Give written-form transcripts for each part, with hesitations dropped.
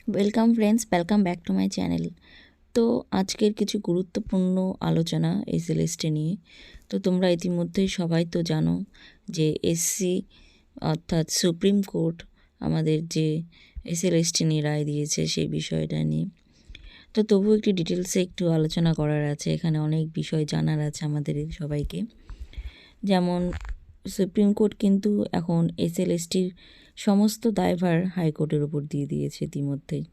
Welcome friends, welcome back to my channel. তো আজকের কিছু গুরুত্বপূর্ণ আলোচনা এসএলএসটি নিয়ে। তো তোমরা ইতিমধ্যেই সবাই তো জানো যে এসসি অর্থাৎ সুপ্রিম কোর্ট আমাদের যে এসএলএসটি নিয়ে রায় দিয়েছে সেই বিষয়টা নিয়ে। তো তবুও একটু ডিটেলসে একটু আলোচনা করার আছে, এখানে অনেক বিষয় জানার আছে আমাদের সবাইকে। যেমন সুপ্রিম কোর্ট কিন্তু এখন এসএলএসটির সমস্ত দায়ভার হাইকোর্টের উপর দিয়ে দিয়েছে ইতিমধ্যেই।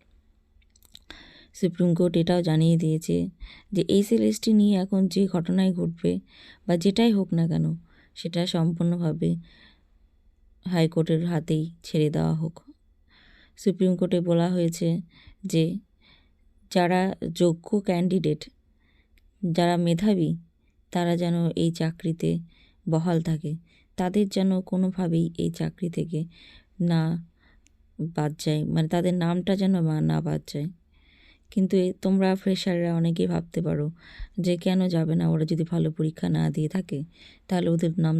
সুপ্রিম কোর্ট এটাও জানিয়ে দিয়েছে যে এসএলএসটি নিয়ে এখন যে ঘটনাই ঘটবে বা যেটাই হোক না কেন সেটা সম্পূর্ণভাবে হাইকোর্টের হাতেই ছেড়ে দেওয়া হোক। সুপ্রিম কোর্টে বলা হয়েছে যে যারা যোগ্য ক্যান্ডিডেট, যারা মেধাবী, তারা যেন এই চাকরিতে বহাল থাকে, তাদের যেন কোনোভাবেই এই চাকরি থেকে না বাদ যায়, মানে তাদের নামটা যেন না বাদ যায়। কিন্তু তোমরা ফ্রেশাররা অনেকেই ভাবতে পারো যে কেন যাবে না, ওরা যদি ভালো পরীক্ষা না দিয়ে থাকে তাহলে ওদের নাম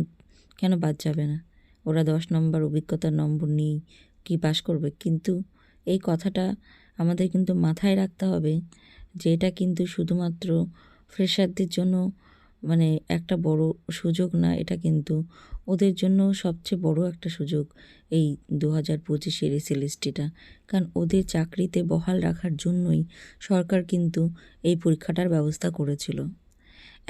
কেন বাদ যাবে না, ওরা 10 নম্বর অভিজ্ঞতার নম্বর নিয়েই কি পাশ করবে। কিন্তু এই কথাটা আমাদের কিন্তু মাথায় রাখতে হবে যে এটা কিন্তু শুধুমাত্র ফ্রেশারদের জন্য মানে একটা বড় সুযোগ না, এটা কিন্তু ওদের জন্য সবচেয়ে বড় একটা সুযোগ এই 2025-এর এসএলএসটিটা। কারণ ওদের চাকরিতে বহাল রাখার জন্যই সরকার কিন্তু এই পরীক্ষাটার ব্যবস্থা করেছিল।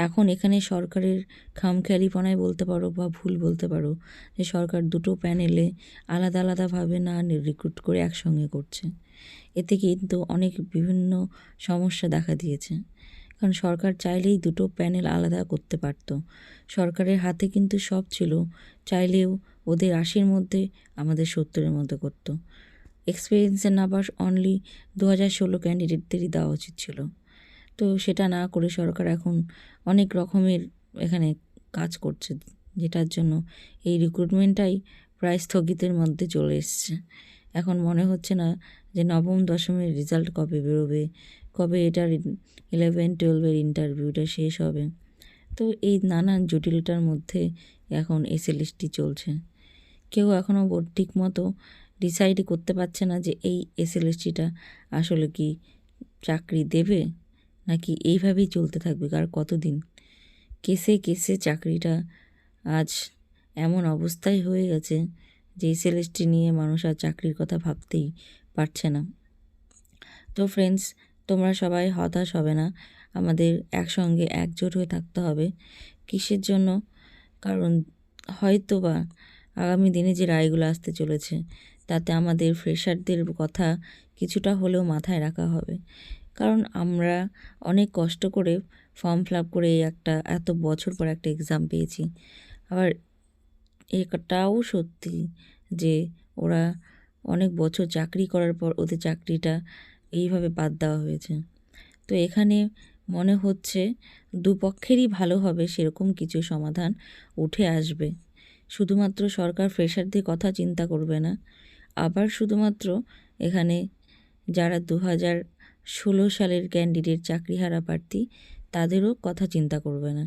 এখন এখানে সরকারের খামখেয়ালিপনায় বলতে পারো বা ভুল বলতে পারো যে সরকার দুটো প্যানেলে আলাদা আলাদাভাবে না রিক্রুট করে একসঙ্গে করছে। এতে কিন্তু অনেক বিভিন্ন সমস্যা দেখা দিয়েছে। কারণ সরকার চাইলেই দুটো প্যানেল আলাদা করতে পারত, সরকারের হাতে কিন্তু সব ছিল, চাইলেও ওদের 80-র মধ্যে আমাদের 70-এর মধ্যে করতো। এক্সপিরিয়েন্সের নাম্বার অনলি 2016 ক্যান্ডিডেটদেরই দেওয়া উচিত ছিল। তো সেটা না করে সরকার এখন অনেক রকমের এখানে কাজ করছে, যেটার জন্য এই রিক্রুটমেন্টটাই প্রায় স্থগিতের মধ্যে চলে এসছে। এখন মনে হচ্ছে না যে নবম দশমের রেজাল্ট কবে বেরোবে, কবে এটার 11-12-এর ইন্টারভিউটা শেষ হবে। তো এই নানান জটিলতার মধ্যে এখন এসএলএসটি চলছে। কেউ এখনও ঠিক মতো ডিসাইডই করতে পারছে না যে এই এসএলএসটিটা আসলে কি চাকরি দেবে নাকি এইভাবেই চলতে থাকবে আর কতদিন। কেসে কেসে চাকরিটা আজ এমন অবস্থায় হয়ে গেছে যে এসএলএসটি নিয়ে মানুষ আর চাকরির কথা ভাবতেই পারছে না। তো ফ্রেন্ডস, তোমরা সবাই হতাশ হবে না, আমাদের একসঙ্গে একজোট হয়ে থাকতে হবে। কিসের জন্য? কারণ হয়তো বা আগামী দিনে যে রায়গুলো আসতে চলেছে তাতে আমাদের ফ্রেশারদের কথা কিছুটা হলেও মাথায় রাখা হবে। কারণ আমরা অনেক কষ্ট করে ফর্ম ফিল আপ করে এত বছর পর একটা এক্সাম পেয়েছি। আবার এটাও সত্যি যে ওরা অনেক বছর চাকরি করার পর ওদের চাকরিটা এইভাবে বাদ দেওয়া হয়েছে। তো এখানে মনে হচ্ছে দুপক্ষেরই ভালো হবে সেরকম কিছু সমাধান উঠে আসবে। শুধুমাত্র সরকার ফ্রেশারদের কথা চিন্তা করবে না, আবার শুধুমাত্র এখানে যারা 2016 সালের ক্যান্ডিডেট চাকরিহারা প্রার্থী তাদেরও কথা চিন্তা করবে না।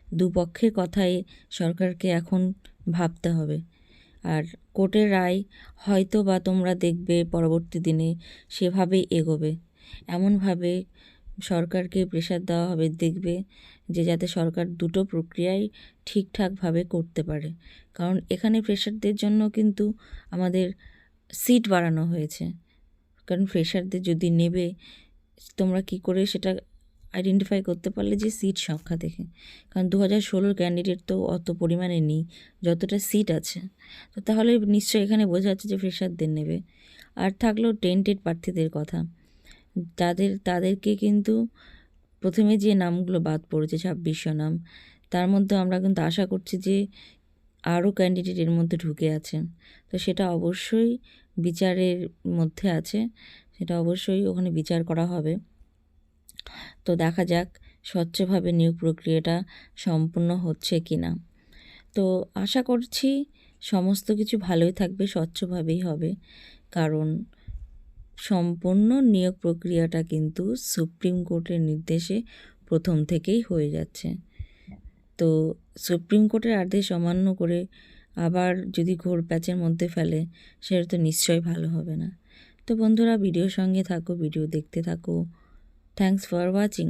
দুপক্ষের কথাই সরকারকে এখন ভাবতে হবে। আর কোর্টের রায় হয়তো বা তোমরা দেখবে পরবর্তী দিনে সেভাবেই এগোবে, এমনভাবে সরকারকে প্রেশার দেওয়া হবে, দেখবে যে যাতে সরকার দুটো প্রক্রিয়াই ঠিকঠাকভাবে করতে পারে। কারণ এখানে ফ্রেশারদের জন্য কিন্তু আমাদের সিট বাড়ানো হয়েছে। কারণ ফ্রেশারদের যদি নেবে, তোমরা কি করে সেটা আইডেন্টিফাই করতে পারলে যে সিট সংখ্যা দেখে। কারণ 2016 ক্যান্ডিডেট তো অত পরিমাণে নেই যতটা সিট আছে। তো তাহলে নিশ্চয়ই এখানে বোঝা যাচ্ছে যে ফ্রেশারদের নেবে। আর থাকলো টেন্টেড প্রার্থীদের কথা, তাদেরকে কিন্তু প্রথমে যে নামগুলো বাদ পড়েছে 2600 নাম, তার মধ্যে আমরা কিন্তু আশা করছি যে আরও ক্যান্ডিডেট এর মধ্যে ঢুকে আছে। তো সেটা অবশ্যই বিচারের মধ্যে আছে, সেটা অবশ্যই ওখানে বিচার করা হবে। তো দেখা যাক স্বচ্ছভাবে নিয়োগ প্রক্রিয়াটা সম্পূর্ণ হচ্ছে কি না। তো আশা করছি সমস্ত কিছু ভালোই থাকবে, স্বচ্ছভাবেই হবে। কারণ সম্পূর্ণ নিয়োগ প্রক্রিয়াটা কিন্তু সুপ্রিম কোর্টের নির্দেশে প্রথম থেকেই হয়ে যাচ্ছে। তো সুপ্রিম কোর্টের আদেশ অমান্য করে আবার যদি ঘোর প্যাচের মধ্যে ফেলে সেটা তো নিশ্চয়ই ভালো হবে না। তো বন্ধুরা ভিডিওর সঙ্গে থাকো, ভিডিও দেখতে থাকো। Thanks for watching.